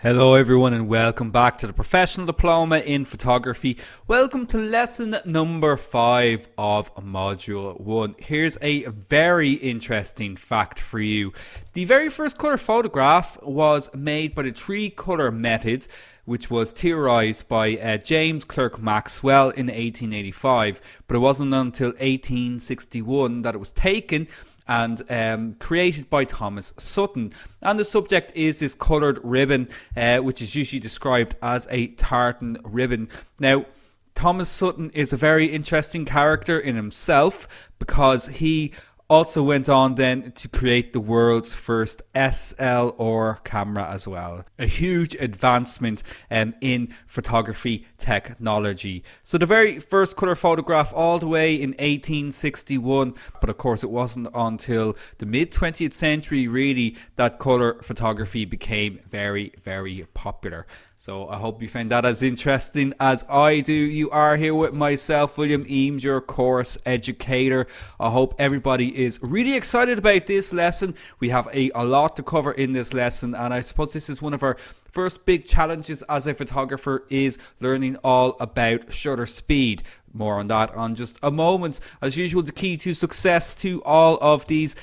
Hello everyone and welcome back to the Professional Diploma in Photography. Welcome to lesson number 5 of module 1. Here's a very interesting fact for you. The very first colour photograph was made by the 3-colour method, which was theorised by James Clerk Maxwell in 1885, but it wasn't until 1861 that it was taken and created by Thomas Sutton. And the subject is this coloured ribbon, which is usually described as a tartan ribbon. Now, Thomas Sutton is a very interesting character in himself because he also went on then to create the world's first SLR camera as well. A huge advancement in photography technology. So the very first colour photograph all the way in 1861, but of course it wasn't until the mid 20th century really that colour photography became very, very popular. So I hope you find that as interesting as I do. You are here with myself, William Eames, your course educator. I hope everybody is really excited about this lesson. We have a lot to cover in this lesson, and I suppose this is one of our first big challenges as a photographer, is learning all about shutter speed. More on that on just a moment. As usual, the key to success to all of these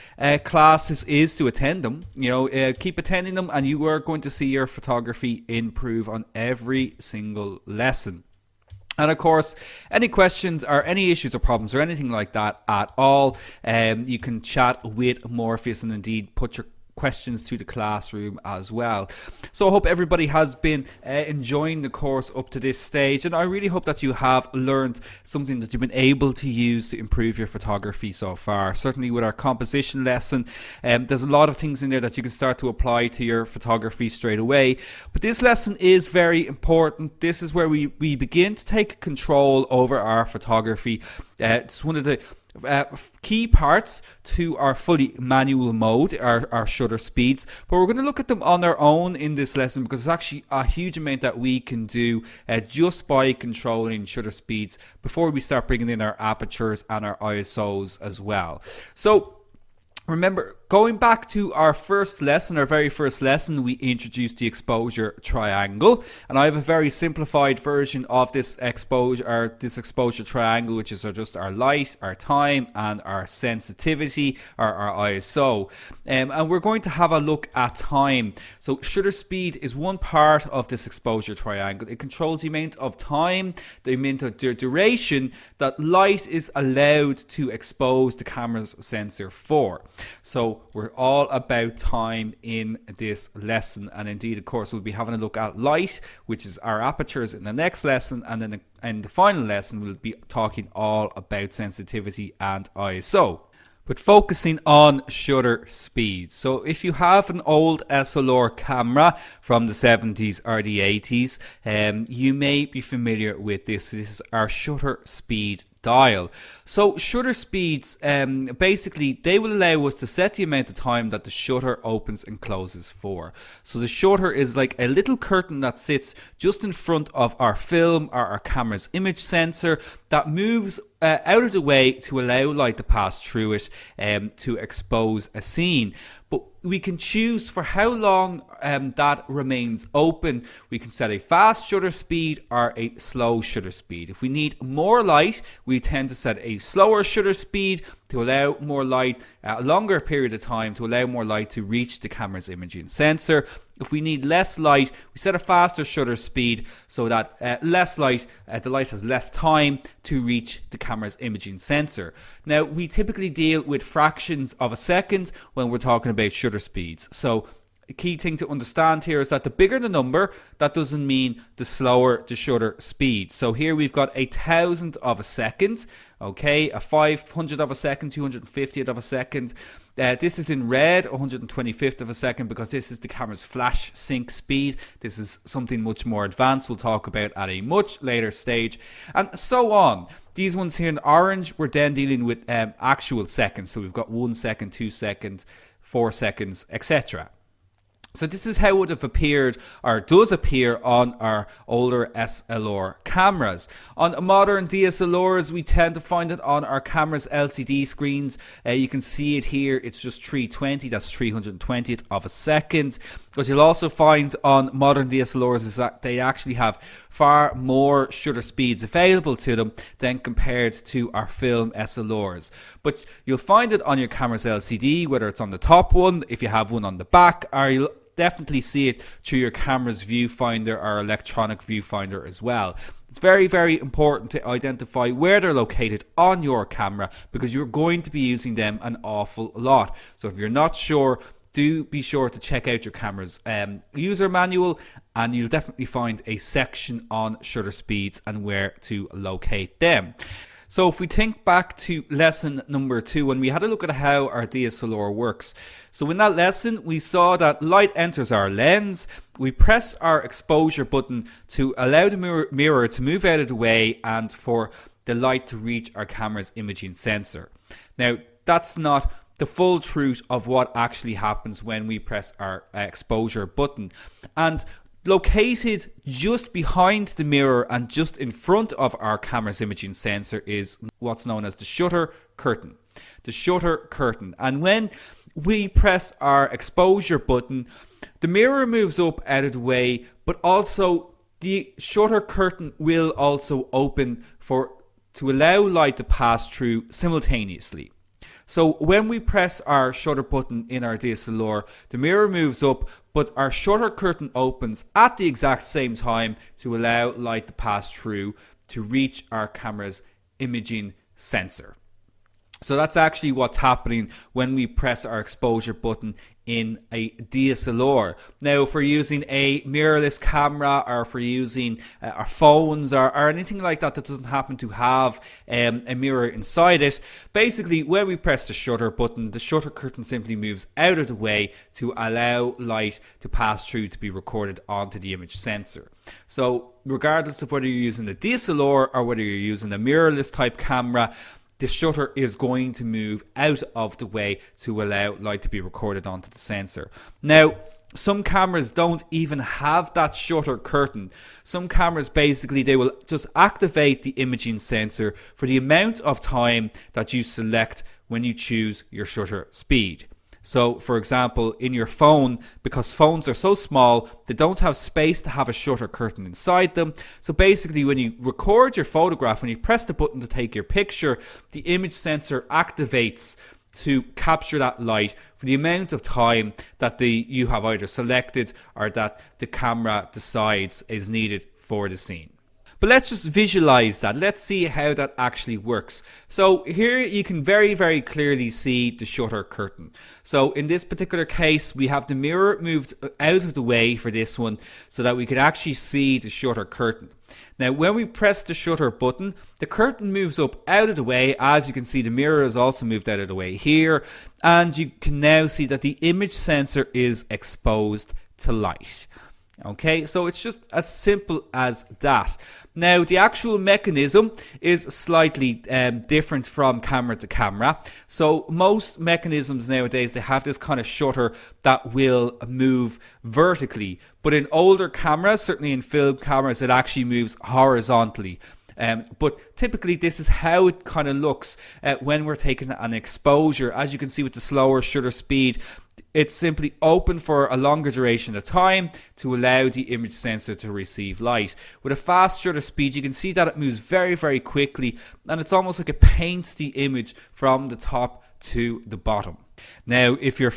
classes is to attend them. Keep attending them and you are going to see your photography improve on every single lesson. And of course, any questions or any issues or problems or anything like that at all, you can chat with Morpheus and indeed put your questions to the classroom as well. So I hope everybody has been enjoying the course up to this stage, and I really hope that you have learned something that you've been able to use to improve your photography so far. Certainly with our composition lesson, there's a lot of things in there that you can start to apply to your photography straight away, but this lesson is very important. This is where we begin to take control over our photography. It's one of the key parts to our fully manual mode, our shutter speeds, but we're going to look at them on their own in this lesson because there's actually a huge amount that we can do just by controlling shutter speeds before we start bringing in our apertures and our ISOs as well. So remember, going back to our very first lesson, we introduced the exposure triangle, and I have a very simplified version of this exposure triangle, which is just our light, our time, and our sensitivity, or our ISO. And we're going to have a look at time. So shutter speed is one part of this exposure triangle. It controls the amount of time, the amount of duration that light is allowed to expose the camera's sensor for. So we're all about time in this lesson, and indeed, of course, we'll be having a look at light, which is our apertures, in the next lesson, and then in the final lesson we'll be talking all about sensitivity and ISO. But focusing on shutter speed. So if you have an old SLR camera from the 70s or the 80s, you may be familiar with this. This is our shutter speed dial. So shutter speeds, basically they will allow us to set the amount of time that the shutter opens and closes for. So the shutter is like a little curtain that sits just in front of our film or our camera's image sensor that moves out of the way to allow light to pass through it to expose a scene. But we can choose for how long that remains open. We can set a fast shutter speed or a slow shutter speed. If we need more light, we tend to set a slower shutter speed to allow more light, a longer period of time to allow more light to reach the camera's imaging sensor. If we need less light, we set a faster shutter speed so that less light, the light has less time to reach the camera's imaging sensor. Now, we typically deal with fractions of a second when we're talking about shutter speeds. So the key thing to understand here is that the bigger the number, that doesn't mean the slower the shutter speed. So here we've got 1,000th of a second, okay, a 500th of a second, 250th of a second. This is in red, 125th of a second, because this is the camera's flash sync speed. This is something much more advanced we'll talk about at a much later stage, and so on. These ones here in orange, we're then dealing with actual seconds. So we've got 1 second, 2 seconds, 4 seconds, etc. So this is how it would have appeared, or does appear, on our older SLR cameras. On modern DSLRs, we tend to find it on our camera's LCD screens. You can see it here, it's just 320, that's 320th of a second. What you'll also find on modern DSLRs is that they actually have far more shutter speeds available to them than compared to our film SLRs. But you'll find it on your camera's LCD, whether it's on the top one, if you have one on the back, or you'll definitely see it through your camera's viewfinder or electronic viewfinder as well. It's very, very important to identify where they're located on your camera, because you're going to be using them an awful lot. So if you're not sure, do be sure to check out your camera's user manual, and you'll definitely find a section on shutter speeds and where to locate them. So if we think back to lesson number 2, when we had a look at how our DSLR works. So in that lesson, we saw that light enters our lens. We press our exposure button to allow the mirror to move out of the way and for the light to reach our camera's imaging sensor. Now, that's not the full truth of what actually happens when we press our exposure button. And located just behind the mirror and just in front of our camera's imaging sensor is what's known as the shutter curtain. The shutter curtain. And when we press our exposure button, the mirror moves up out of the way, but also the shutter curtain will also open to allow light to pass through simultaneously. So when we press our shutter button in our DSLR, the mirror moves up, but our shutter curtain opens at the exact same time to allow light to pass through to reach our camera's imaging sensor. So that's actually what's happening when we press our exposure button in a DSLR. Now, if we're using a mirrorless camera, or if we're using our phones or anything like that that doesn't happen to have a mirror inside it, basically when we press the shutter button, the shutter curtain simply moves out of the way to allow light to pass through to be recorded onto the image sensor. So regardless of whether you're using a DSLR or whether you're using a mirrorless type camera, the shutter is going to move out of the way to allow light to be recorded onto the sensor. Now, some cameras don't even have that shutter curtain. Some cameras, basically, they will just activate the imaging sensor for the amount of time that you select when you choose your shutter speed. So, for example, in your phone, because phones are so small, they don't have space to have a shutter curtain inside them. So basically, when you record your photograph, when you press the button to take your picture, the image sensor activates to capture that light for the amount of time that you have either selected or that the camera decides is needed for the scene. But let's just visualize that. Let's see how that actually works. So here you can very, very clearly see the shutter curtain. So in this particular case, we have the mirror moved out of the way for this one so that we can actually see the shutter curtain. Now, when we press the shutter button, the curtain moves up out of the way. As you can see, the mirror is also moved out of the way here. And you can now see that the image sensor is exposed to light. Okay, so it's just as simple as that. Now, the actual mechanism is slightly different from camera to camera. So most mechanisms nowadays, they have this kind of shutter that will move vertically. But in older cameras, certainly in film cameras, it actually moves horizontally. But typically this is how it kind of looks when we're taking an exposure. As you can see with the slower shutter speed, it's simply open for a longer duration of time to allow the image sensor to receive light. With a fast shutter speed, you can see that it moves very, very quickly, and it's almost like it paints the image from the top to the bottom. Now, if you're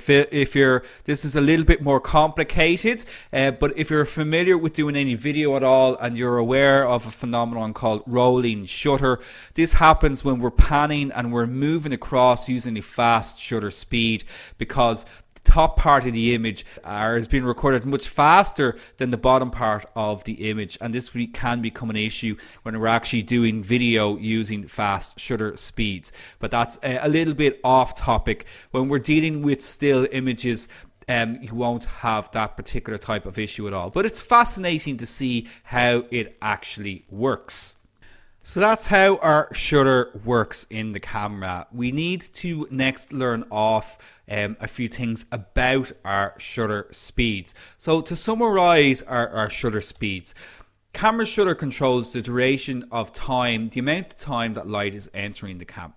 this is a little bit more complicated, but if you're familiar with doing any video at all and you're aware of a phenomenon called rolling shutter, this happens when we're panning and we're moving across using a fast shutter speed, because the top part of the image is being recorded much faster than the bottom part of the image, and this can become an issue when we're actually doing video using fast shutter speeds. But that's a little bit off topic. When we're dealing with still images, you won't have that particular type of issue at all. But it's fascinating to see how it actually works. So that's how our shutter works in the camera. We need to next learn off a few things about our shutter speeds. So to summarize our shutter speeds, camera shutter controls the duration of time, the amount of time that light is entering the camera.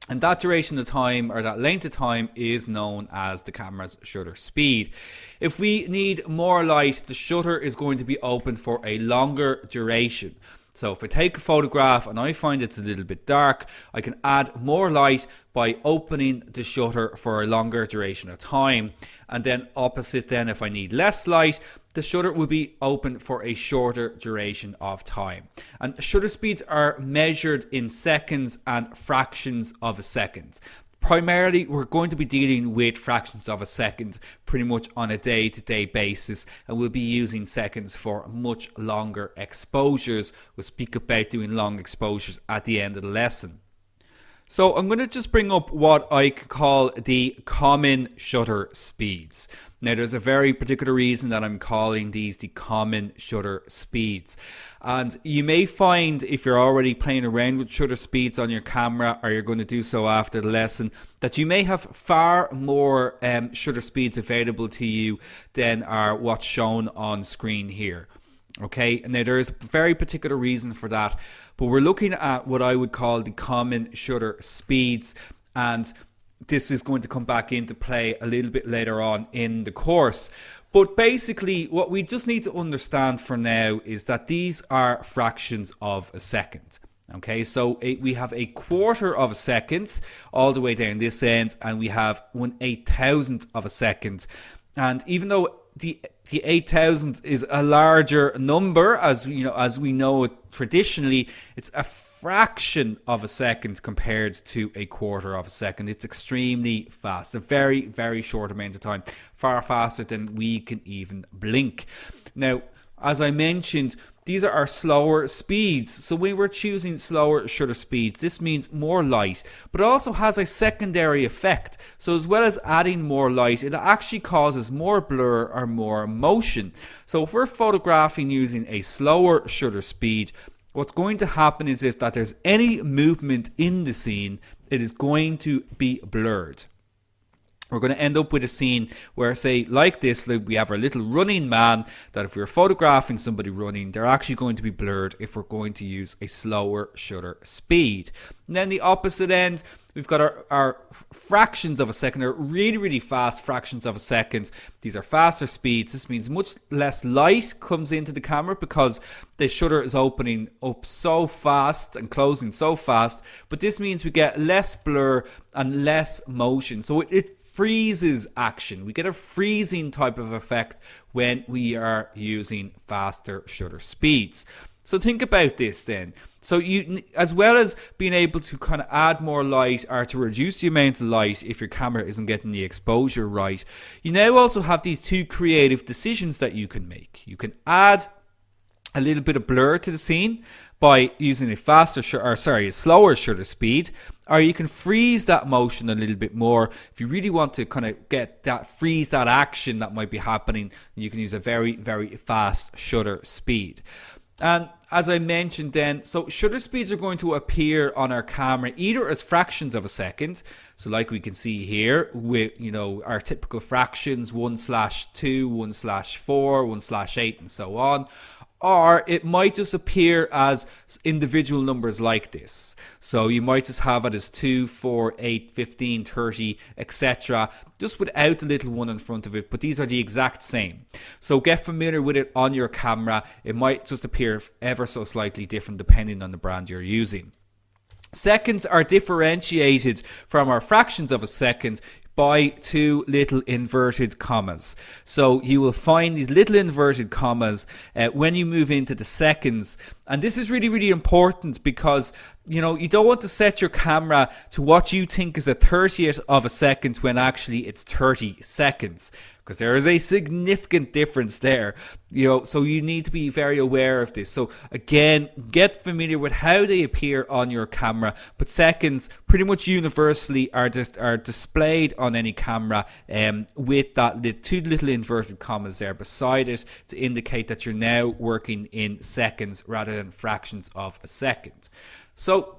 And that duration of time, or that length of time, is known as the camera's shutter speed. If we need more light, the shutter is going to be open for a longer duration. So if I take a photograph and I find it's a little bit dark, I can add more light by opening the shutter for a longer duration of time. And then opposite then, if I need less light, the shutter will be open for a shorter duration of time. And shutter speeds are measured in seconds and fractions of a second. Primarily, we're going to be dealing with fractions of a second pretty much on a day-to-day basis, and we'll be using seconds for much longer exposures. We'll speak about doing long exposures at the end of the lesson. So I'm going to just bring up what I could call the common shutter speeds. Now, there's a very particular reason that I'm calling these the common shutter speeds. And you may find, if you're already playing around with shutter speeds on your camera, or you're going to do so after the lesson, that you may have far more shutter speeds available to you than are what's shown on screen here. Okay, and now there is a very particular reason for that, but we're looking at what I would call the common shutter speeds, and this is going to come back into play a little bit later on in the course. But basically, what we just need to understand for now is that these are fractions of a second. Okay, so we have a quarter of a second all the way down this end, and we have 1/8,000th of a second. And even though the 8,000 is a larger number, as we know it traditionally, it's a fraction of a second compared to a quarter of a second. It's extremely fast, a very, very short amount of time, far faster than we can even blink. Now, as I mentioned, these are our slower speeds. So when we're choosing slower shutter speeds, this means more light, but it also has a secondary effect. So as well as adding more light, it actually causes more blur or more motion. So if we're photographing using a slower shutter speed, what's going to happen is if there's any movement in the scene, it is going to be blurred. We're going to end up with a scene where, say, like this, we have our little running man, that if we're photographing somebody running, they're actually going to be blurred if we're going to use a slower shutter speed. And then the opposite end, we've got our fractions of a second, or really, really fast fractions of a second. These are faster speeds. This means much less light comes into the camera because the shutter is opening up so fast and closing so fast. But this means we get less blur and less motion. So it freezes action. We get a freezing type of effect when we are using faster shutter speeds. So think about this then. So you, as well as being able to kind of add more light or to reduce the amount of light if your camera isn't getting the exposure right, you now also have these two creative decisions that you can make. You can add a little bit of blur to the scene by using a slower shutter speed, or you can freeze that motion a little bit more. If you really want to kind of freeze that action that might be happening, you can use a very, very fast shutter speed. And as I mentioned then, so shutter speeds are going to appear on our camera either as fractions of a second, so like we can see here with our typical fractions 1/2, 1/4, 1/8 and so on, or it might just appear as individual numbers like this. So you might just have it as 2, 4, 8, 15, 30, etc. just without the little one in front of it, but these are the exact same. So get familiar with it on your camera. It might just appear ever so slightly different depending on the brand you're using. Seconds are differentiated from our fractions of a second by two little inverted commas. So you will find these little inverted commas when you move into the seconds. And this is really, really important because you don't want to set your camera to what you think is a 30th of a second when actually it's 30 seconds, because there is a significant difference there. So you need to be very aware of this. So again, get familiar with how they appear on your camera, but seconds pretty much universally are displayed on any camera with that two little inverted commas there beside it to indicate that you're now working in seconds rather than fractions of a second. So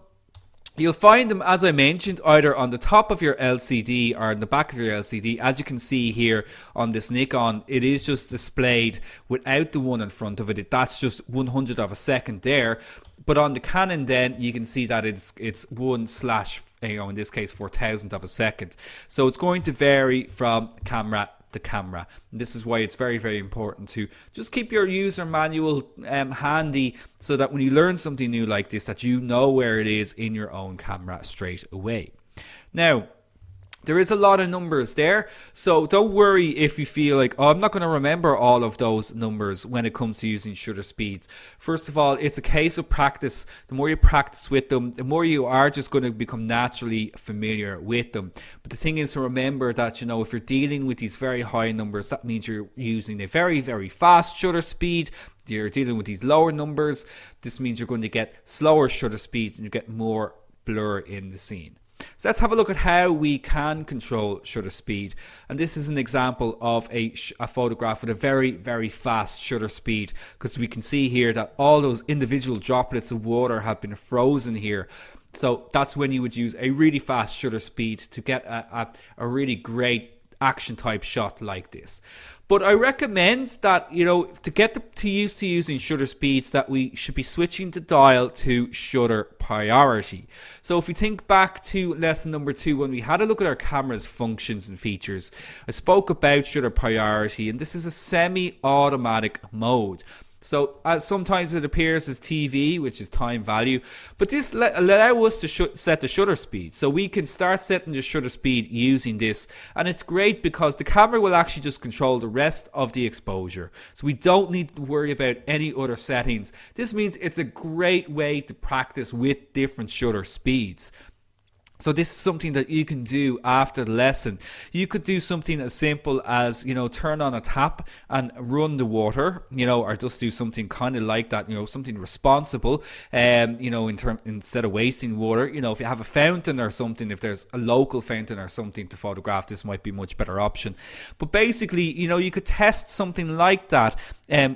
you'll find them, as I mentioned, either on the top of your LCD or in the back of your LCD. As you can see here on this Nikon, it is just displayed without the one in front of it. That's just 100 of a second there. But on the Canon then, you can see that it's 1/ in this case 4,000 of a second. So it's going to vary from camera to camera. And this is why it's very, very important to just keep your user manual handy, so that when you learn something new like this, that you know where it is in your own camera straight away. Now, there is a lot of numbers there, so don't worry if you feel like, oh, I'm not going to remember all of those numbers when it comes to using shutter speeds. First of all, it's a case of practice. The more you practice with them, the more you are just going to become naturally familiar with them. But the thing is to remember that, if you're dealing with these very high numbers, that means you're using a very, very fast shutter speed. You're dealing with these lower numbers. This means you're going to get slower shutter speed and you get more blur in the scene. So let's have a look at how we can control shutter speed. And this is an example of a photograph with a very, very fast shutter speed, because we can see here that all those individual droplets of water have been frozen here. So that's when you would use a really fast shutter speed to get a really great action type shot like this. But I recommend that, to get to using shutter speeds, that we should be switching the dial to shutter priority. So if we think back to lesson number 2, when we had a look at our camera's functions and features, I spoke about shutter priority, and this is a semi-automatic mode. So sometimes it appears as TV, which is time value, but this allow us to set the shutter speed. So we can start setting the shutter speed using this, and it's great because the camera will actually just control the rest of the exposure. So we don't need to worry about any other settings. This means it's a great way to practice with different shutter speeds. So this is something that you can do after the lesson. You could do something as simple as, turn on a tap and run the water, or just do something kind of like that, something responsible, instead of wasting water. If you have a fountain or something, if there's a local fountain or something to photograph, this might be a much better option. But basically, you could test something like that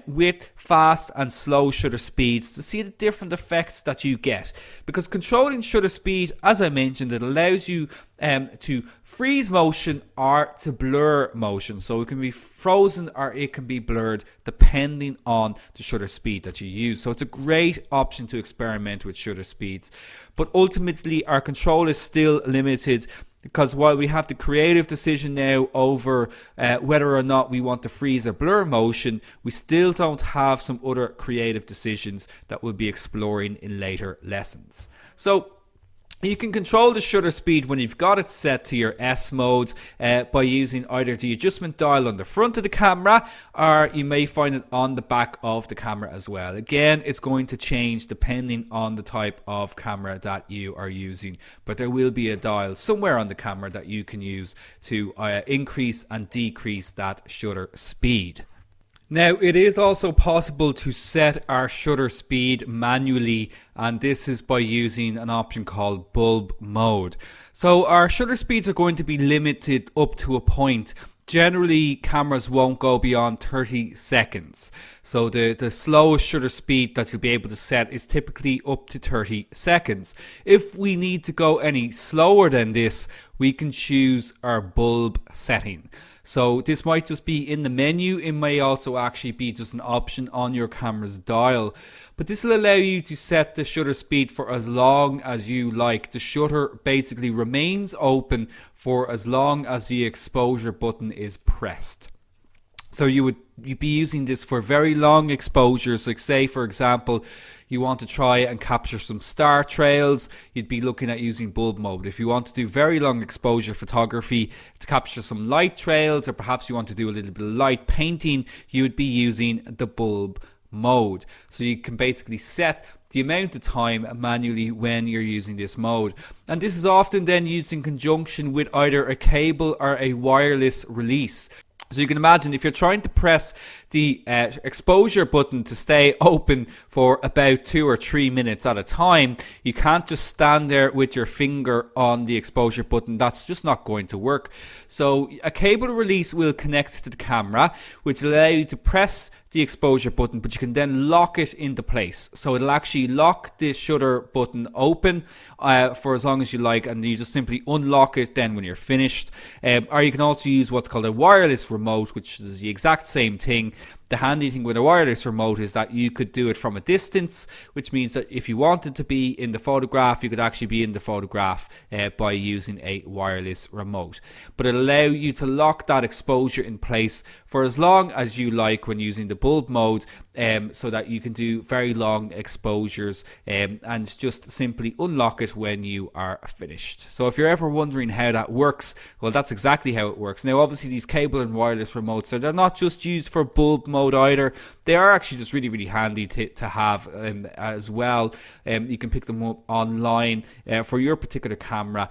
with fast and slow shutter speeds to see the different effects that you get. Because controlling shutter speed, as I mentioned, it allows you to freeze motion or to blur motion. So it can be frozen or it can be blurred depending on the shutter speed that you use. So it's a great option to experiment with shutter speeds. But ultimately, our control is still limited, because while we have the creative decision now over whether or not we want to freeze or blur motion, we still don't have some other creative decisions that we'll be exploring in later lessons. So you can control the shutter speed when you've got it set to your S mode by using either the adjustment dial on the front of the camera, or you may find it on the back of the camera as well. Again, it's going to change depending on the type of camera that you are using, but there will be a dial somewhere on the camera that you can use to increase and decrease that shutter speed. Now, it is also possible to set our shutter speed manually, and this is by using an option called bulb mode. So our shutter speeds are going to be limited up to a point. Generally, cameras won't go beyond 30 seconds. So the slowest shutter speed that you'll be able to set is typically up to 30 seconds. If we need to go any slower than this, we can choose our bulb setting. So this might just be in the menu. It may also actually be just an option on your camera's dial. But this will allow you to set the shutter speed for as long as you like. The shutter basically remains open for as long as the exposure button is pressed. So you'd be using this for very long exposures. Like, say, for example, you want to try and capture some star trails, you'd be looking at using bulb mode. If you want to do very long exposure photography to capture some light trails, or perhaps you want to do a little bit of light painting, you would be using the bulb mode. So you can basically set the amount of time manually when you're using this mode. And this is often then used in conjunction with either a cable or a wireless release. So you can imagine if you're trying to press the exposure button to stay open for about 2 or 3 minutes at a time, you can't just stand there with your finger on the exposure button. That's just not going to work. So a cable release will connect to the camera, which will allow you to press the exposure button, but you can then lock it into place. So it'll actually lock the shutter button open for as long as you like, and you just simply unlock it then when you're finished. Or you can also use what's called a wireless remote, which is the exact same thing. The handy thing with a wireless remote is that you could do it from a distance, which means that if you wanted to be in the photograph, you could actually be in the photograph by using a wireless remote. But it'll allow you to lock that exposure in place for as long as you like when using the bulb mode, so that you can do very long exposures and just simply unlock it when you are finished. So if you're ever wondering how that works, well, that's exactly how it works. Now, obviously, these cable and wireless remotes, so they're not just used for bulb mode either. They are actually just really, really handy to have as well. You can pick them up online for your particular camera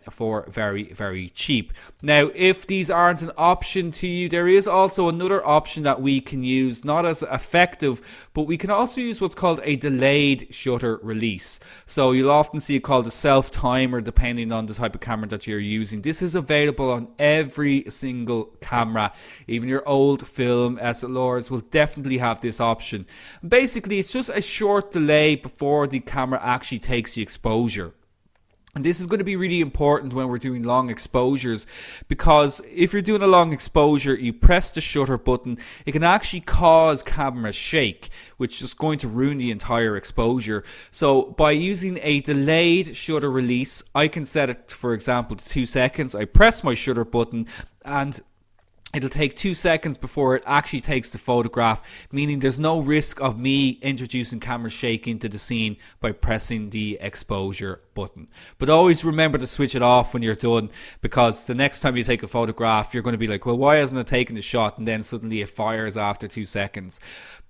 for very, very cheap. Now, if these aren't an option to you, there is also another option that we can use, not as effective, but we can also use what's called a delayed shutter release. So you'll often see it called a self-timer depending on the type of camera that you're using. This is available on every single camera. Even your old film SLRs will definitely have this option. Basically, it's just a short delay before the camera actually takes the exposure. And this is going to be really important when we're doing long exposures, because if you're doing a long exposure, you press the shutter button, it can actually cause camera shake, which is going to ruin the entire exposure. So by using a delayed shutter release, I can set it, for example, to 2 seconds. I press my shutter button and it'll take 2 seconds before it actually takes the photograph, meaning there's no risk of me introducing camera shake into the scene by pressing the exposure button. But always remember to switch it off when you're done, because the next time you take a photograph, you're going to be like, well, why hasn't it taken the shot? And then suddenly it fires after 2 seconds.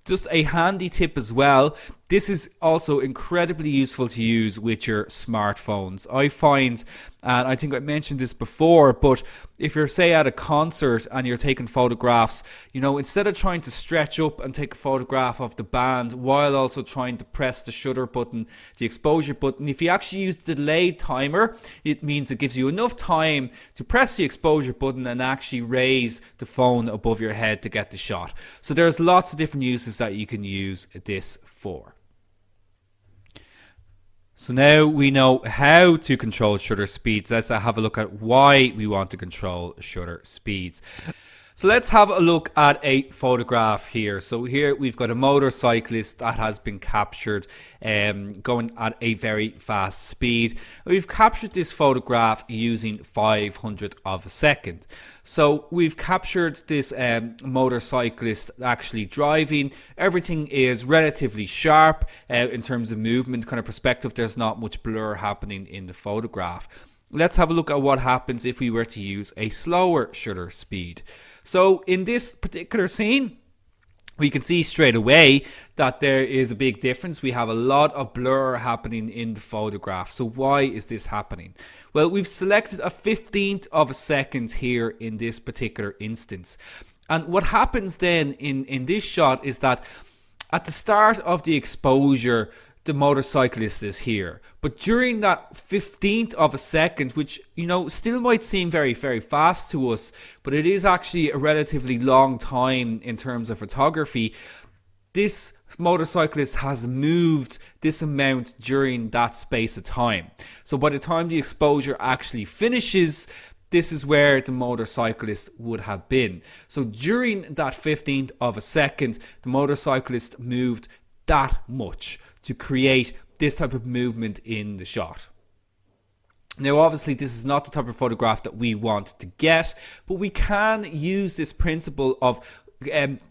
Just a handy tip as well, this is also incredibly useful to use with your smartphones. I find, and I think I mentioned this before, but if you're, say, at a concert and you're taking photographs, instead of trying to stretch up and take a photograph of the band while also trying to press the shutter button, the exposure button, if you actually use the delayed timer, it means it gives you enough time to press the exposure button and actually raise the phone above your head to get the shot. So there's lots of different uses that you can use this for. So now we know how to control shutter speeds. Let's have a look at why we want to control shutter speeds. So let's have a look at a photograph here. So here we've got a motorcyclist that has been captured going at a very fast speed. We've captured this photograph using 500 of a second. So we've captured this motorcyclist actually driving. Everything is relatively sharp in terms of movement kind of perspective. There's not much blur happening in the photograph. Let's have a look at what happens if we were to use a slower shutter speed. So in this particular scene, we can see straight away that there is a big difference. We have a lot of blur happening in the photograph. So why is this happening? Well, we've selected a 15th of a second here in this particular instance. And what happens then in this shot is that at the start of the exposure, the motorcyclist is here, but during that 15th of a second, which still might seem very, very fast to us, but it is actually a relatively long time in terms of photography, this motorcyclist has moved this amount during that space of time. So by the time the exposure actually finishes, this is where the motorcyclist would have been. So during that 15th of a second, the motorcyclist moved that much to create this type of movement in the shot. Now, obviously, this is not the type of photograph that we want to get, but we can use this principle of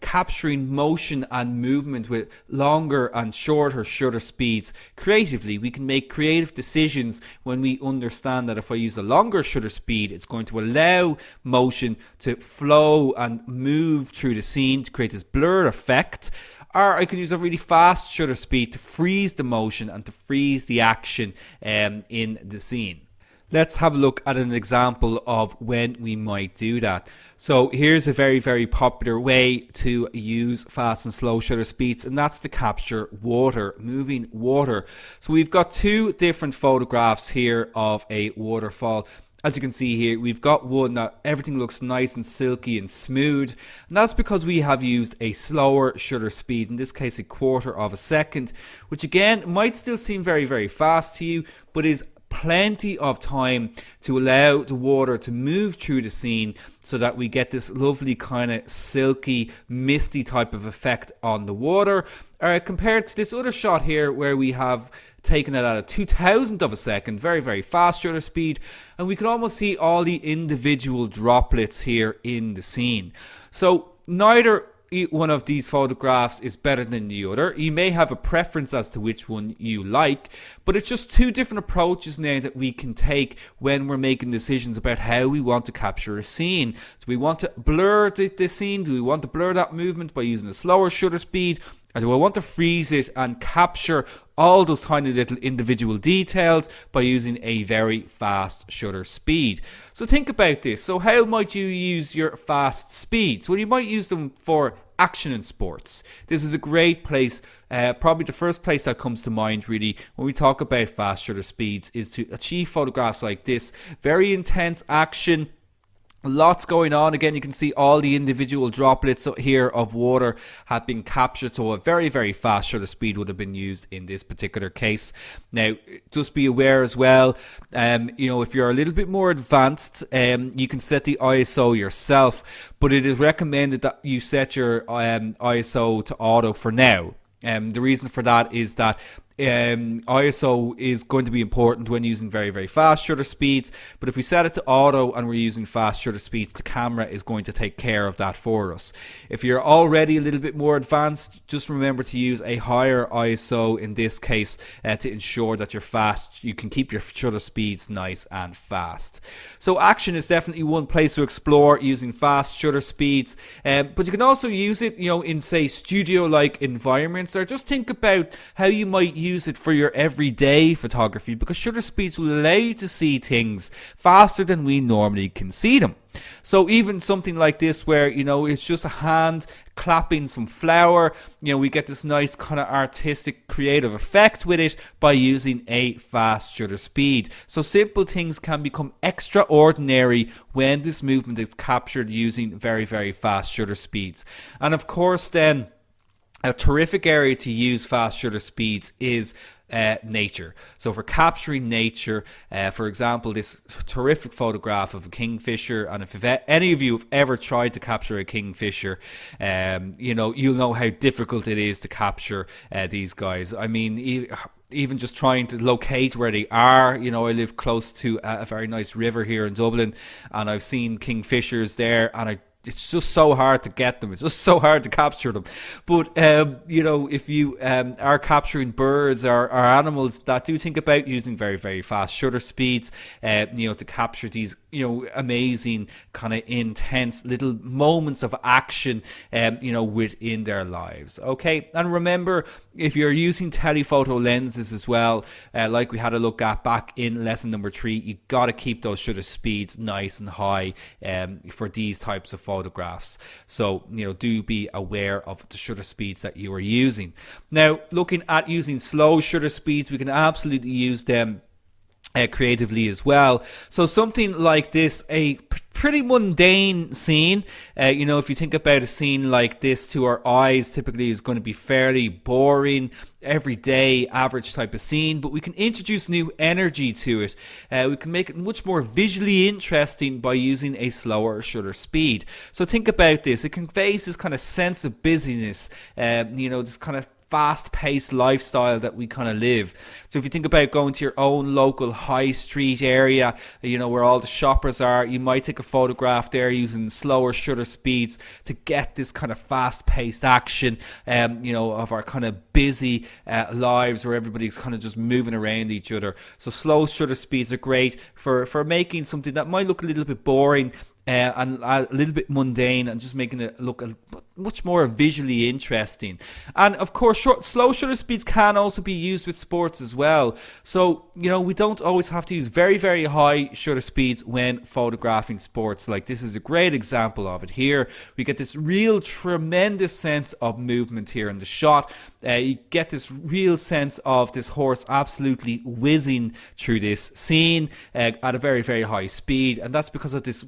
capturing motion and movement with longer and shorter shutter speeds creatively. We can make creative decisions when we understand that if I use a longer shutter speed, it's going to allow motion to flow and move through the scene to create this blur effect. Or I can use a really fast shutter speed to freeze the motion and to freeze the action in the scene. Let's have a look at an example of when we might do that. So here's a very, very popular way to use fast and slow shutter speeds, and that's to capture water, moving water. So we've got two different photographs here of a waterfall. As you can see here, we've got one that everything looks nice and silky and smooth, and that's because we have used a slower shutter speed, in this case a quarter of a second, which again might still seem very, very fast to you, but is plenty of time to allow the water to move through the scene so that we get this lovely kind of silky, misty type of effect on the water, compared to this other shot here where we have taken it at a 2,000th of a second, very, very fast shutter speed, and we can almost see all the individual droplets here in the scene. So neither one of these photographs is better than the other. You may have a preference as to which one you like, but it's just two different approaches now that we can take when we're making decisions about how we want to capture a scene. Do we want to blur the scene? Do we want to blur that movement by using a slower shutter speed? Or do I want to freeze it and capture all those tiny little individual details by using a very fast shutter speed? So think about this. So how might you use your fast speeds? Well, you might use them for action in sports. This is a great place, probably the first place that comes to mind really when we talk about fast shutter speeds, is to achieve photographs like this. Very intense action. Lots going on. Again, you can see all the individual droplets here of water have been captured, so a very, very fast shutter speed would have been used in this particular case. Now, just be aware as well, if you're a little bit more advanced, you can set the ISO yourself, but it is recommended that you set your ISO to auto for now. The reason for that is that ISO is going to be important when using very, very fast shutter speeds, but if we set it to auto and we're using fast shutter speeds, the camera is going to take care of that for us. If you're already a little bit more advanced, just remember to use a higher ISO in this case to ensure that you can keep your shutter speeds nice and fast. So action is definitely one place to explore using fast shutter speeds, but you can also use it in say studio-like environments, or just think about how you might use it for your everyday photography, because shutter speeds will allow you to see things faster than we normally can see them. So even something like this where it's just a hand clapping some flour, we get this nice kind of artistic creative effect with it by using a fast shutter speed. So simple things can become extraordinary when this movement is captured using very, very fast shutter speeds. And of course then, a terrific area to use fast shutter speeds is nature. So for capturing nature, for example, this terrific photograph of a kingfisher, and if any of you have ever tried to capture a kingfisher, you'll know how difficult it is to capture these guys. I mean, even just trying to locate where they are. I live close to a very nice river here in Dublin, and I've seen kingfishers there, and it's just so hard to get them. It's just so hard to capture them. But, if you are capturing birds or animals, that do think about using very, very fast shutter speeds, to capture these, amazing kind of intense little moments of action, within their lives. Okay. And remember, if you're using telephoto lenses as well, like we had a look at back in lesson number 3, you got to keep those shutter speeds nice and high for these types of photographs. So, do be aware of the shutter speeds that you are using. Now, looking at using slow shutter speeds, we can absolutely use them creatively as well. So something like this, a pretty mundane scene, if you think about a scene like this, to our eyes typically is going to be fairly boring, everyday average type of scene, but we can introduce new energy to it. We can make it much more visually interesting by using a slower shutter speed. So think about this. It conveys this kind of sense of busyness, this kind of fast-paced lifestyle that we kind of live. So if you think about going to your own local high street area, where all the shoppers are, you might take a photograph there using slower shutter speeds to get this kind of fast-paced action, of our kind of busy lives where everybody's kind of just moving around each other. So slow shutter speeds are great for making something that might look a little bit boring and a little bit mundane, and just making it look much more visually interesting. And of course, slow shutter speeds can also be used with sports as well. So, we don't always have to use very, very high shutter speeds when photographing sports. Like, this is a great example of it here. We get this real tremendous sense of movement here in the shot. You get this real sense of this horse absolutely whizzing through this scene at a very, very high speed. And that's because of this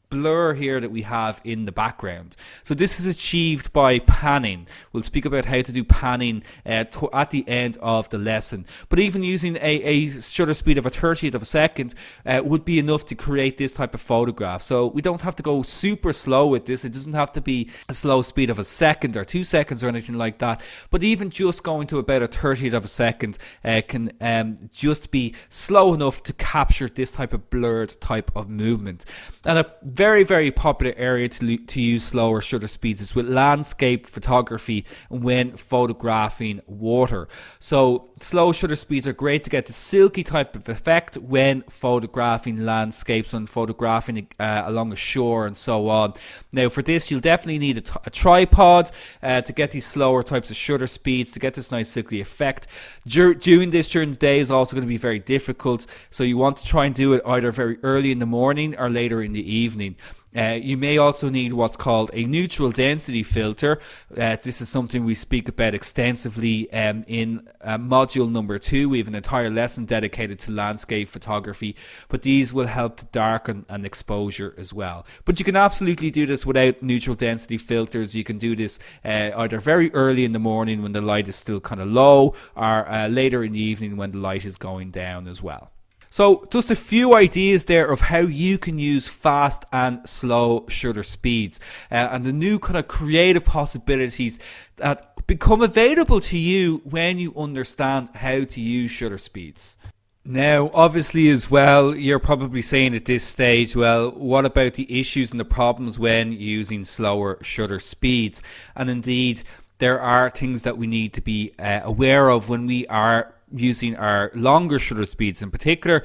blur here that we have in the background. So this is achieved by panning. We'll speak about how to do panning at the end of the lesson. But even using a shutter speed of a 30th of a second would be enough to create this type of photograph. So we don't have to go super slow with this. It doesn't have to be a slow speed of a second or 2 seconds or anything like that. But even just going to about a 30th of a second can just be slow enough to capture this type of blurred type of movement. And a very, very popular area to use slower shutter speeds is with landscape photography when photographing water. So slow shutter speeds are great to get the silky type of effect when photographing landscapes and photographing along a shore and so on. Now for this you'll definitely need a tripod to get these slower types of shutter speeds, to get this nice silky effect. Doing this during the day is also going to be very difficult, so you want to try and do it either very early in the morning or later in the evening. You may also need what's called a neutral density filter. This is something we speak about extensively in module number 2. We have an entire lesson dedicated to landscape photography, but these will help to darken an exposure as well. But you can absolutely do this without neutral density filters. You can do this either very early in the morning when the light is still kind of low, or later in the evening when the light is going down as well. So just a few ideas there of how you can use fast and slow shutter speeds and the new kind of creative possibilities that become available to you when you understand how to use shutter speeds. Now, obviously as well, you're probably saying at this stage, well, what about the issues and the problems when using slower shutter speeds? And indeed, there are things that we need to be aware of when we are using our longer shutter speeds in particular.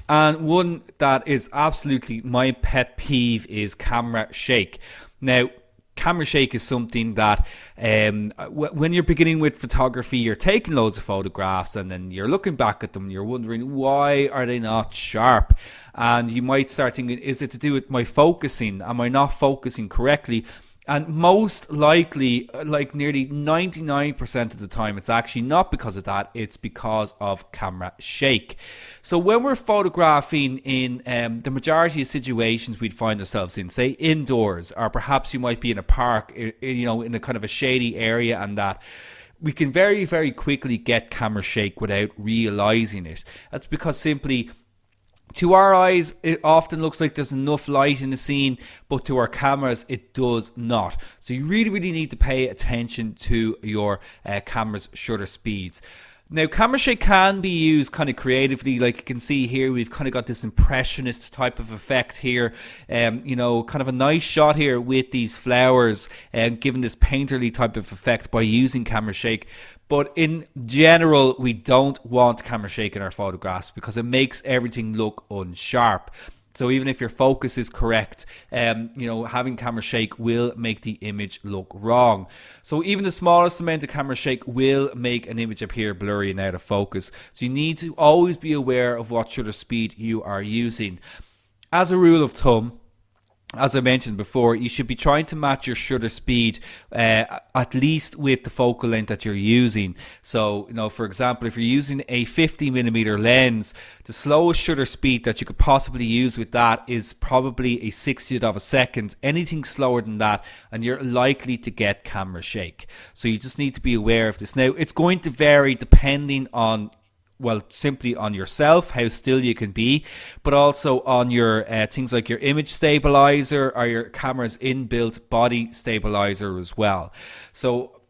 And one that is absolutely my pet peeve is camera shake. Now, camera shake is something that when you're beginning with photography, you're taking loads of photographs and then you're looking back at them and you're wondering, why are they not sharp? And you might start thinking, is it to do with my focusing? Am I not focusing correctly? And most likely, like nearly 99% of the time, it's actually not because of that, it's because of camera shake. So when we're photographing in the majority of situations we'd find ourselves in, say indoors, or perhaps you might be in a park, in a kind of a shady area, and that we can very, very quickly get camera shake without realizing it. That's because simply, to our eyes, it often looks like there's enough light in the scene, but to our cameras, it does not. So you really, really need to pay attention to your camera's shutter speeds. Now, camera shake can be used kind of creatively. Like you can see here, we've kind of got this impressionist type of effect here. Kind of a nice shot here with these flowers and giving this painterly type of effect by using camera shake. But in general, we don't want camera shake in our photographs because it makes everything look unsharp. So even if your focus is correct, having camera shake will make the image look wrong. So even the smallest amount of camera shake will make an image appear blurry and out of focus. So you need to always be aware of what shutter speed you are using. As a rule of thumb, as I mentioned before, you should be trying to match your shutter speed at least with the focal length that you're using. So, for example, if you're using a 50mm lens, the slowest shutter speed that you could possibly use with that is probably a 60th of a second. Anything slower than that, and you're likely to get camera shake. So you just need to be aware of this. Now, it's going to vary depending on simply on yourself, how still you can be, but also on your things like your image stabilizer or your camera's inbuilt body stabilizer as well. So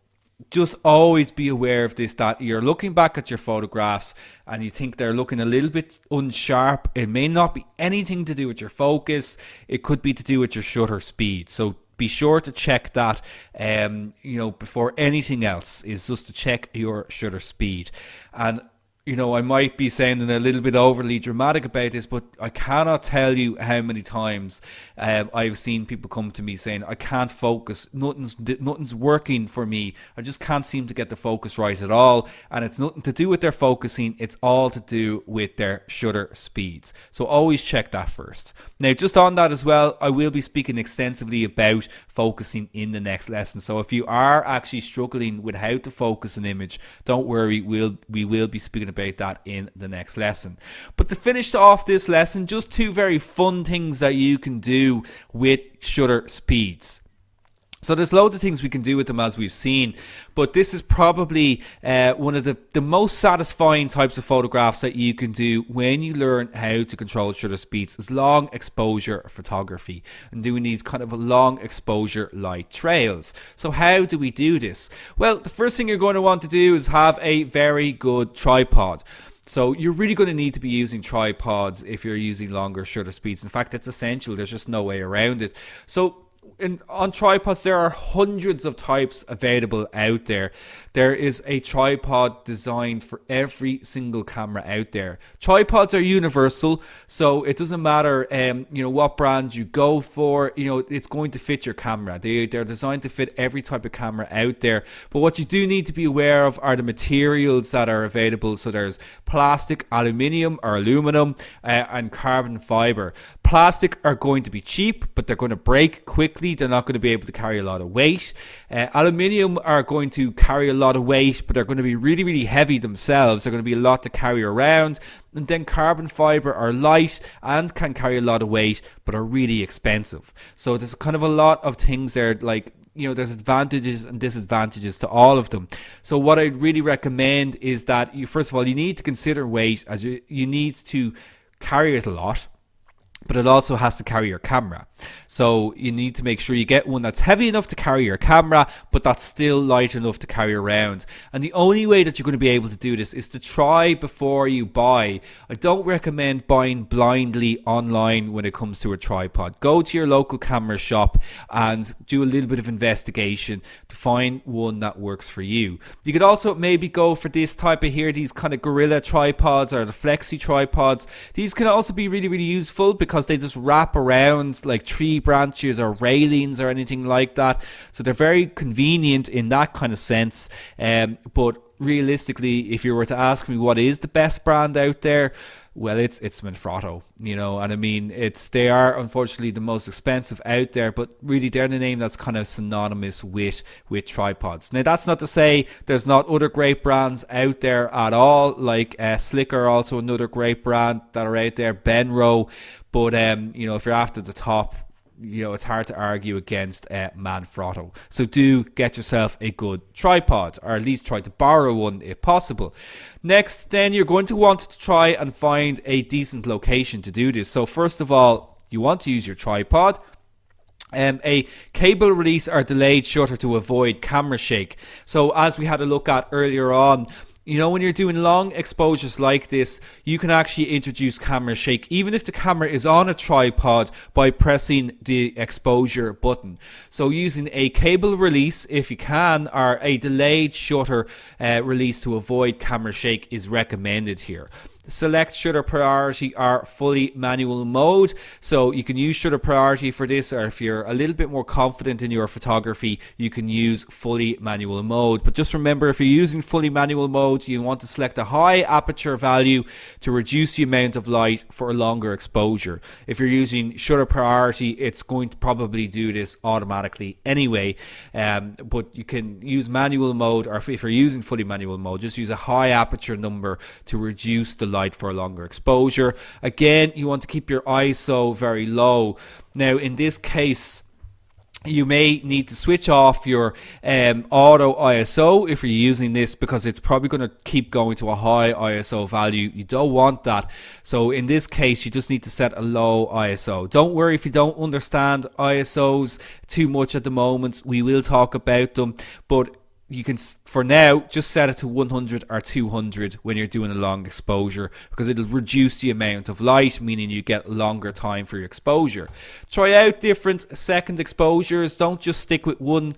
just always be aware of this, that you're looking back at your photographs and you think they're looking a little bit unsharp. It may not be anything to do with your focus. It could be to do with your shutter speed. So be sure to check that, before anything else, is just to check your shutter speed. And I might be sounding a little bit overly dramatic about this, but I cannot tell you how many times I've seen people come to me saying, I can't focus, nothing's working for me, I just can't seem to get the focus right at all, and it's nothing to do with their focusing, it's all to do with their shutter speeds. So always check that first. Now, just on that as well, I will be speaking extensively about focusing in the next lesson. So if you are actually struggling with how to focus an image, don't worry, we will be speaking about that in the next lesson. But to finish off this lesson, just two very fun things that you can do with shutter speeds. So there's loads of things we can do with them, as we've seen, but this is probably one of the most satisfying types of photographs that you can do when you learn how to control shutter speeds, is long exposure photography and doing these kind of long exposure light trails. So how do we do this? Well, the first thing you're going to want to do is have a very good tripod. So you're really going to need to be using tripods if you're using longer shutter speeds. In fact, it's essential. There's just no way around it. So on tripods, there are hundreds of types available out there. There is a tripod designed for every single camera out there. Tripods are universal, so it doesn't matter what brand you go for, it's going to fit your camera. They're designed to fit every type of camera out there. But what you do need to be aware of are the materials that are available. So there's plastic, aluminium or aluminum, and carbon fiber. Plastic are going to be cheap, but they're going to break quickly. They're not going to be able to carry a lot of weight. Aluminium are going to carry a lot of weight, but they're going to be really, really heavy themselves. They're going to be a lot to carry around. And then carbon fiber are light and can carry a lot of weight, but are really expensive. So there's kind of a lot of things there, like, there's advantages and disadvantages to all of them. So what I'd really recommend is that first of all, you need to consider weight, as you need to carry it a lot. But it also has to carry your camera. So you need to make sure you get one that's heavy enough to carry your camera, but that's still light enough to carry around. And the only way that you're going to be able to do this is to try before you buy. I don't recommend buying blindly online when it comes to a tripod. Go to your local camera shop and do a little bit of investigation to find one that works for you. You could also maybe go for this type of here, these kind of Gorilla tripods or the Flexi tripods. These can also be really, really useful because they just wrap around like tree branches or railings or anything like that. So they're very convenient in that kind of sense. But realistically, if you were to ask me what is the best brand out there, well, it's Manfrotto, and I mean, they are unfortunately the most expensive out there, but really they're the name that's kind of synonymous with tripods. Now, that's not to say there's not other great brands out there at all, like Slicker, also another great brand that are out there, Benro, but if you're after the top, it's hard to argue against Manfrotto. So do get yourself a good tripod, or at least try to borrow one if possible. Next, then you're going to want to try and find a decent location to do this. So first of all, you want to use your tripod. A cable release or delayed shutter to avoid camera shake. So as we had a look at earlier on, when you're doing long exposures like this, you can actually introduce camera shake, even if the camera is on a tripod, by pressing the exposure button. So using a cable release, if you can, or a delayed shutter release to avoid camera shake is recommended here. Select shutter priority or fully manual mode. So you can use shutter priority for this, or if you're a little bit more confident in your photography, you can use fully manual mode. But just remember, if you're using fully manual mode, you want to select a high aperture value to reduce the amount of light for a longer exposure. If you're using shutter priority, it's going to probably do this automatically anyway. But you can use manual mode, or if you're using fully manual mode, just use a high aperture number to reduce the light for a longer exposure. Again, you want to keep your ISO very low. Now, in this case, you may need to switch off your auto ISO if you're using this, because it's probably going to keep going to a high ISO value. You don't want that. So in this case, you just need to set a low ISO. Don't worry if you don't understand ISOs too much at the moment. We will talk about them, but you can, for now, just set it to 100 or 200 when you're doing a long exposure, because it'll reduce the amount of light, meaning you get longer time for your exposure. Try out different second exposures. Don't just stick with one.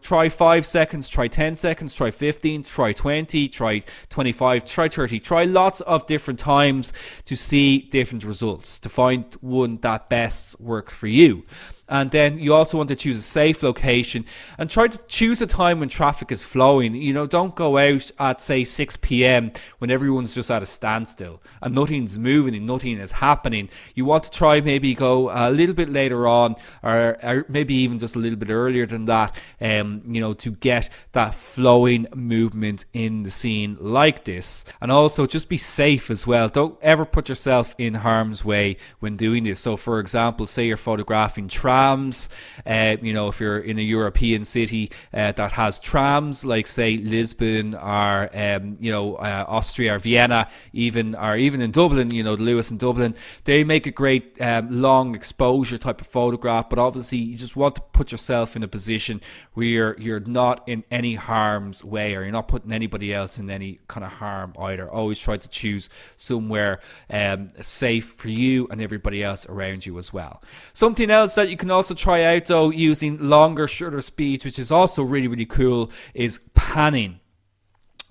Try 5 seconds, try 10 seconds, try 15, try 20, try 25, try 30. Try lots of different times to see different results, to find one that best works for you. And then you also want to choose a safe location and try to choose a time when traffic is flowing. Don't go out at, say, 6 p.m. when everyone's just at a standstill and nothing's moving and nothing is happening. You want to try maybe go a little bit later on, or maybe even just a little bit earlier than that, to get that flowing movement in the scene like this. And also just be safe as well. Don't ever put yourself in harm's way when doing this. So, for example, say you're photographing trams, if you're in a European city that has trams, like say Lisbon or Austria or Vienna, even in Dublin, the Lewis in Dublin, they make a great long exposure type of photograph. But obviously you just want to put yourself in a position where you're not in any harm's way, or you're not putting anybody else in any kind of harm either. Always try to choose somewhere safe for you and everybody else around you as well. Something else that you can also try out, though, using longer shutter speeds, which is also really, really cool, is panning.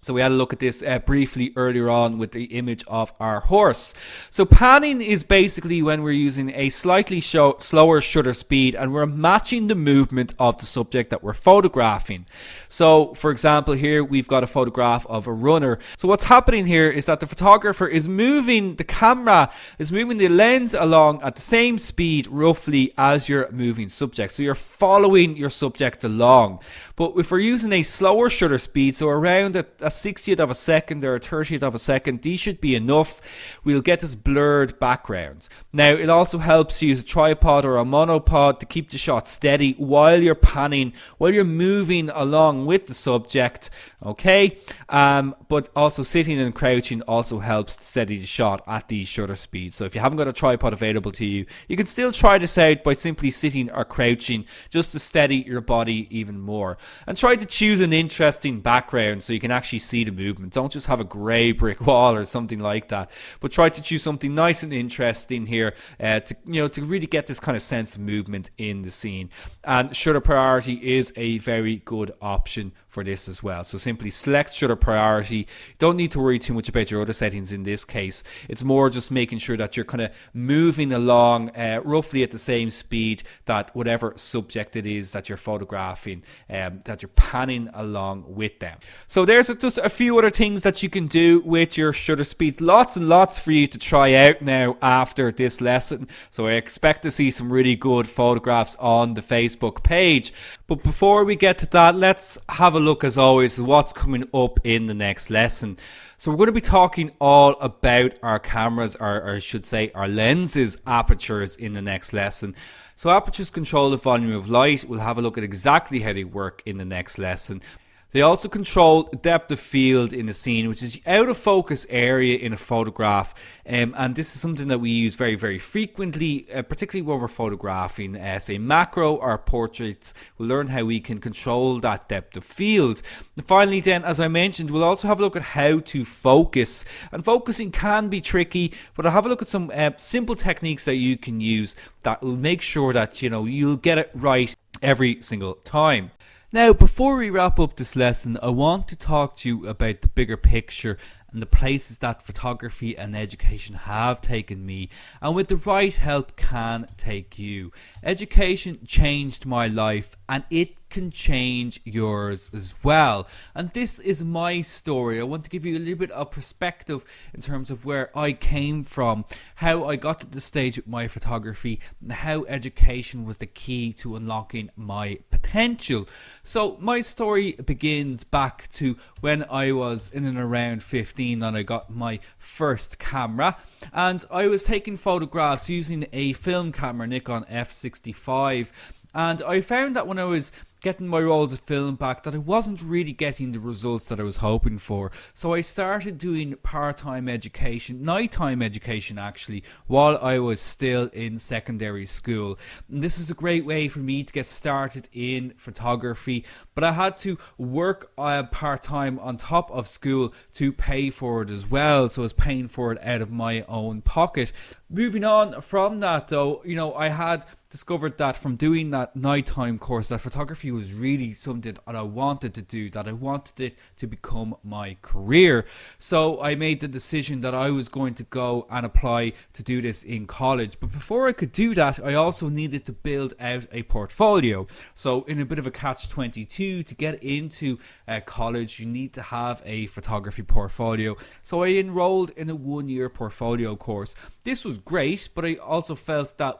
So we had a look at this briefly earlier on with the image of our horse. So panning is basically when we're using a slightly slower shutter speed and we're matching the movement of the subject that we're photographing. So, for example, here we've got a photograph of a runner. So what's happening here is that the photographer is moving the camera, is moving the lens along at the same speed roughly as your moving subject. So you're following your subject along. But if we're using a slower shutter speed, so around a 60th of a second or a 30th of a second, these should be enough. We'll get this blurred background. Now, it also helps to use a tripod or a monopod to keep the shot steady while you're panning, while you're moving along with the subject, okay? But also sitting and crouching also helps to steady the shot at these shutter speeds. So if you haven't got a tripod available to you, you can still try this out by simply sitting or crouching just to steady your body even more. And try to choose an interesting background so you can actually see the movement. Don't just have a grey brick wall or something like that, but try to choose something nice and interesting here to really get this kind of sense of movement in the scene. And shutter priority is a very good option for this as well. So simply select shutter priority. Don't need to worry too much about your other settings in this case. It's more just making sure that you're kind of moving along roughly at the same speed that whatever subject it is that you're photographing, that you're panning along with them. So there's just a few other things that you can do with your shutter speeds. Lots and lots for you to try out now after this lesson. So I expect to see some really good photographs on the Facebook page. But before we get to that, let's have a look, as always, at what's coming up in the next lesson. So we're going to be talking all about our cameras, or I should say our lenses apertures, in the next lesson. So apertures control the volume of light. We'll have a look at exactly how they work in the next lesson. They also control depth of field in the scene, which is the out of focus area in a photograph. And this is something that we use very, very frequently, particularly when we're photographing, say, macro or portraits. We'll learn how we can control that depth of field. And finally then, as I mentioned, we'll also have a look at how to focus. And focusing can be tricky, but I'll have a look at some simple techniques that you can use that will make sure that, you'll get it right every single time. Now, before we wrap up this lesson, I want to talk to you about the bigger picture and the places that photography and education have taken me, and with the right help can take you. Education changed my life, and it can change yours as well. And this is my story. I want to give you a little bit of perspective in terms of where I came from, how I got to the stage with my photography, and how education was the key to unlocking my potential. So my story begins back to when I was in and around 15 and I got my first camera, and I was taking photographs using a film camera, Nikon F65. And I found that when I was getting my roles of film back, that I wasn't really getting the results that I was hoping for. So I started doing part-time education, nighttime education actually, while I was still in secondary school. And this is a great way for me to get started in photography, but I had to work part-time on top of school to pay for it as well. So I was paying for it out of my own pocket. Moving on from that though, I had discovered that from doing that nighttime course, that photography was really something that I wanted to do, that I wanted it to become my career. So I made the decision that I was going to go and apply to do this in college. But before I could do that, I also needed to build out a portfolio. So in a bit of a catch-22, to get into college, you need to have a photography portfolio. So I enrolled in a 1-year portfolio course. This was great, but I also felt that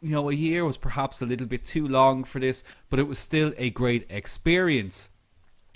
a year was perhaps a little bit too long for this, but it was still a great experience.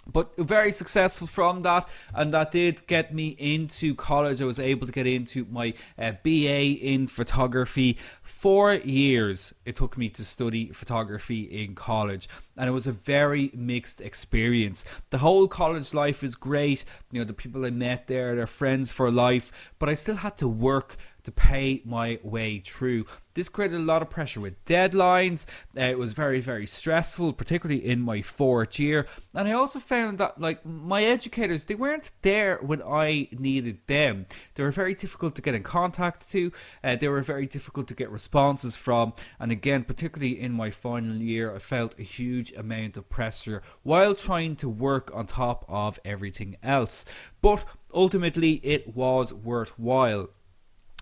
But very successful from that, and that did get me into college. I was able to get into my BA in photography. 4 years it took me to study photography in college, and it was a very mixed experience. The whole college life is great. The people I met there, they're friends for life, but I still had to work to pay my way through. This created a lot of pressure with deadlines. It was very, very stressful, particularly in my 4th year. And I also found that my educators, they weren't there when I needed them. They were very difficult to get in contact to. They were very difficult to get responses from. And again, particularly in my final year, I felt a huge amount of pressure while trying to work on top of everything else. But ultimately, it was worthwhile.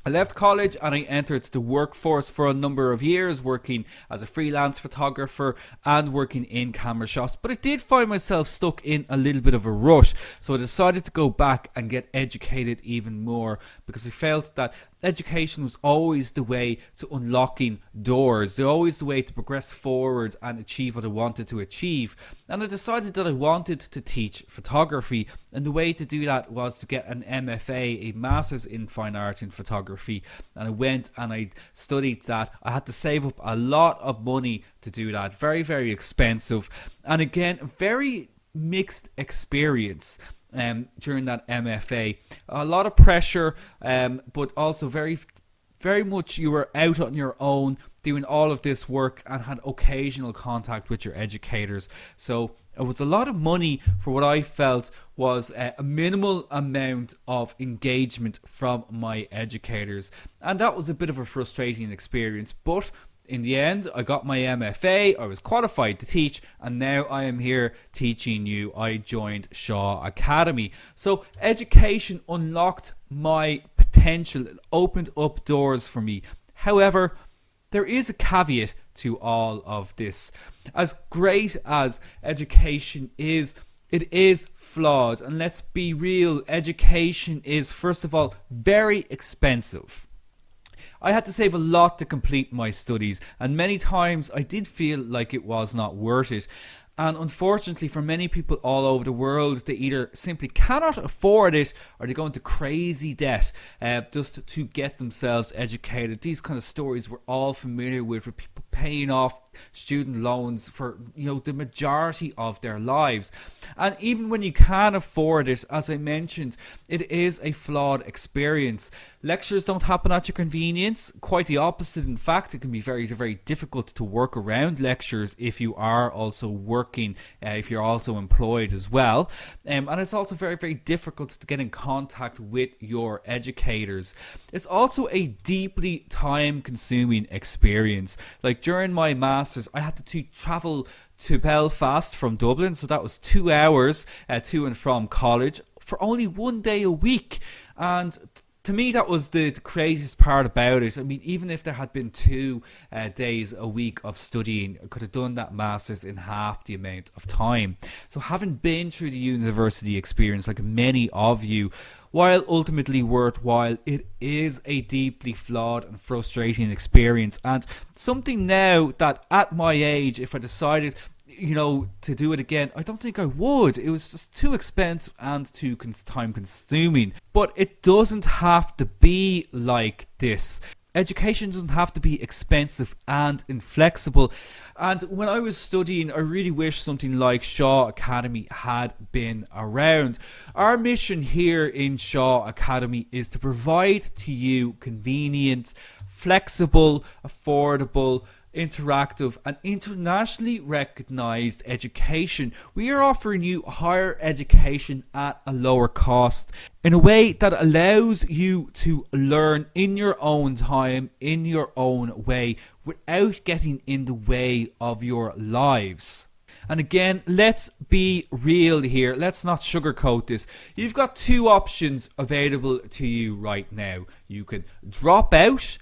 I left college and I entered the workforce for a number of years, working as a freelance photographer and working in camera shops. But I did find myself stuck in a little bit of a rut. So I decided to go back and get educated even more, because I felt that education was always the way to unlocking doors. They're always the way to progress forward and achieve what I wanted to achieve. And I decided that I wanted to teach photography, and the way to do that was to get an MFA, a Masters in Fine Art in Photography. And I went and I studied that. I had to save up a lot of money to do that. Very, very expensive. And again, very mixed experience. During that MFA, a lot of pressure, but also very, very much you were out on your own doing all of this work and had occasional contact with your educators. So it was a lot of money for what I felt was a minimal amount of engagement from my educators, and that was a bit of a frustrating experience. But in the end, I got my MFA, I was qualified to teach, and now I am here teaching you. I joined Shaw Academy. So education unlocked my potential, it opened up doors for me. However, there is a caveat to all of this. As great as education is, it is flawed. And let's be real, education is, first of all, very expensive. I had to save a lot to complete my studies, and many times I did feel like it was not worth it. And unfortunately for many people all over the world, they either simply cannot afford it or they go into crazy debt just to get themselves educated. These kind of stories we're all familiar with people paying off student loans for the majority of their lives. And even when you can afford it, as I mentioned, it is a flawed experience. Lectures don't happen at your convenience. Quite the opposite. In fact, it can be very, very difficult to work around lectures if you are also working, if you're also employed as well. And it's also very, very difficult to get in contact with your educators. It's also a deeply time-consuming experience. Like during my masters, I had to travel to Belfast from Dublin, so that was 2 hours to and from college for only 1 day a week. And to me, that was the craziest part about it. I mean, even if there had been 2 days a week of studying, I could have done that master's in half the amount of time. So having been through the university experience, like many of you, while ultimately worthwhile, it is a deeply flawed and frustrating experience. And something now that at my age, if I decided to do it again, I don't think I would. It was just too expensive and too time consuming. But it doesn't have to be like this. Education doesn't have to be expensive and inflexible. And when I was studying, I really wish something like Shaw Academy had been around. Our mission here in Shaw Academy is to provide to you convenient, flexible, affordable, interactive and internationally recognized education. We are offering you higher education at a lower cost in a way that allows you to learn in your own time, in your own way, without getting in the way of your lives. And again, let's be real here. Let's not sugarcoat this. You've got two options available to you right now. You can drop out,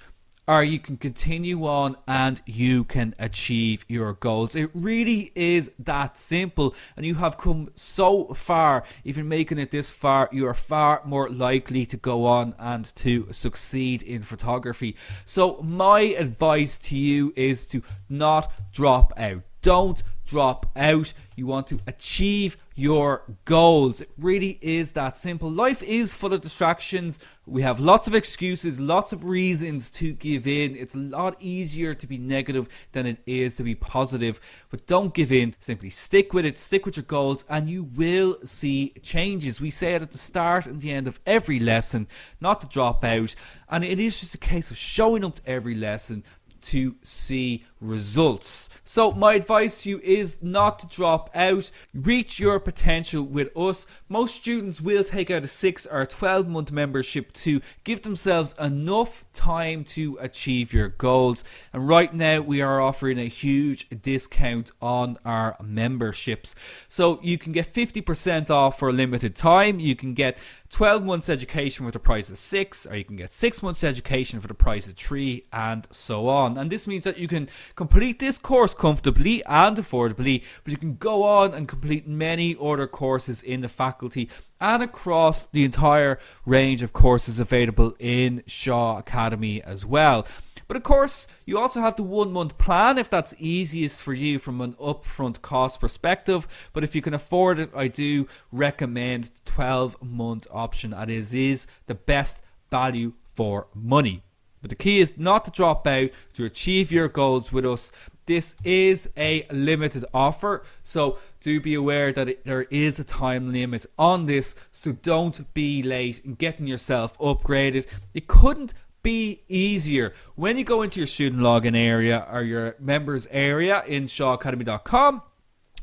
or you can continue on and you can achieve your goals. It really is that simple, and you have come so far. Even making it this far, you are far more likely to go on and to succeed in photography. So my advice to you is to not drop out. Don't drop out. You want to achieve your goals. It really is that simple. Life is full of distractions. We have lots of excuses, lots of reasons to give in. It's a lot easier to be negative than it is to be positive. But don't give in. Simply stick with it. Stick with your goals and you will see changes. We say it at the start and the end of every lesson, not to drop out. And it is just a case of showing up to every lesson to see results. So my advice to you is not to drop out. Reach your potential with us. Most students will take out a 6 or 12 month membership to give themselves enough time to achieve your goals. And right now we are offering a huge discount on our memberships. So you can get 50% off for a limited time. You can get 12 months education for the price of 6, or you can get 6 months education for the price of 3, and so on. And this means that you can complete this course comfortably and affordably, but you can go on and complete many other courses in the faculty and across the entire range of courses available in Shaw Academy as well. But of course, you also have the 1 month plan if that's easiest for you from an upfront cost perspective. But if you can afford it, I do recommend the 12-month option, and it is the best value for money. But the key is not to drop out to achieve your goals with us. This is a limited offer, so do be aware that there is a time limit on this, so don't be late in getting yourself upgraded. It couldn't be easier. When you go into your student login area or your members area in shawacademy.com,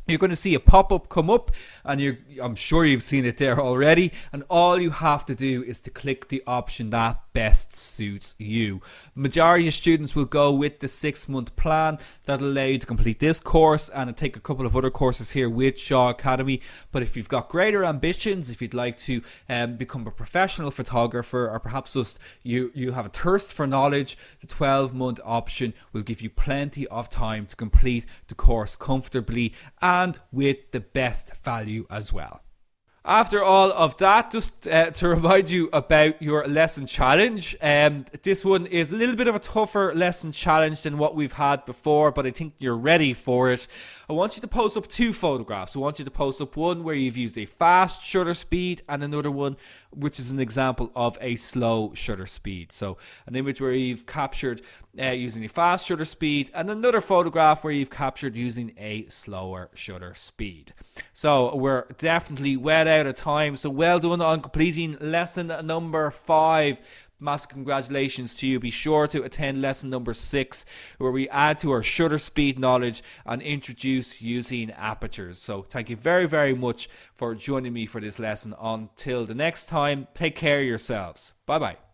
you're going to see a pop-up come up, and I'm sure you've seen it there already, and all you have to do is to click the option that best suits you. Majority of students will go with the 6-month plan. That'll allow you to complete this course and take a couple of other courses here with Shaw Academy. But if you've got greater ambitions, if you'd like to become a professional photographer, or perhaps just you have a thirst for knowledge, the 12-month option will give you plenty of time to complete the course comfortably and with the best value as well. After all of that, just to remind you about your lesson challenge. This one is a little bit of a tougher lesson challenge than what we've had before, but I think you're ready for it. I want you to post up 2 photographs. I want you to post up one where you've used a fast shutter speed, and another one which is an example of a slow shutter speed. So an image where you've captured using a fast shutter speed, and another photograph where you've captured using a slower shutter speed. So we're definitely well out of time, so well done on completing lesson number 5. Massive congratulations to you. Be sure to attend lesson number 6, where we add to our shutter speed knowledge and introduce using apertures. So thank you very, very much for joining me for this lesson. Until the next time, take care of yourselves. Bye bye.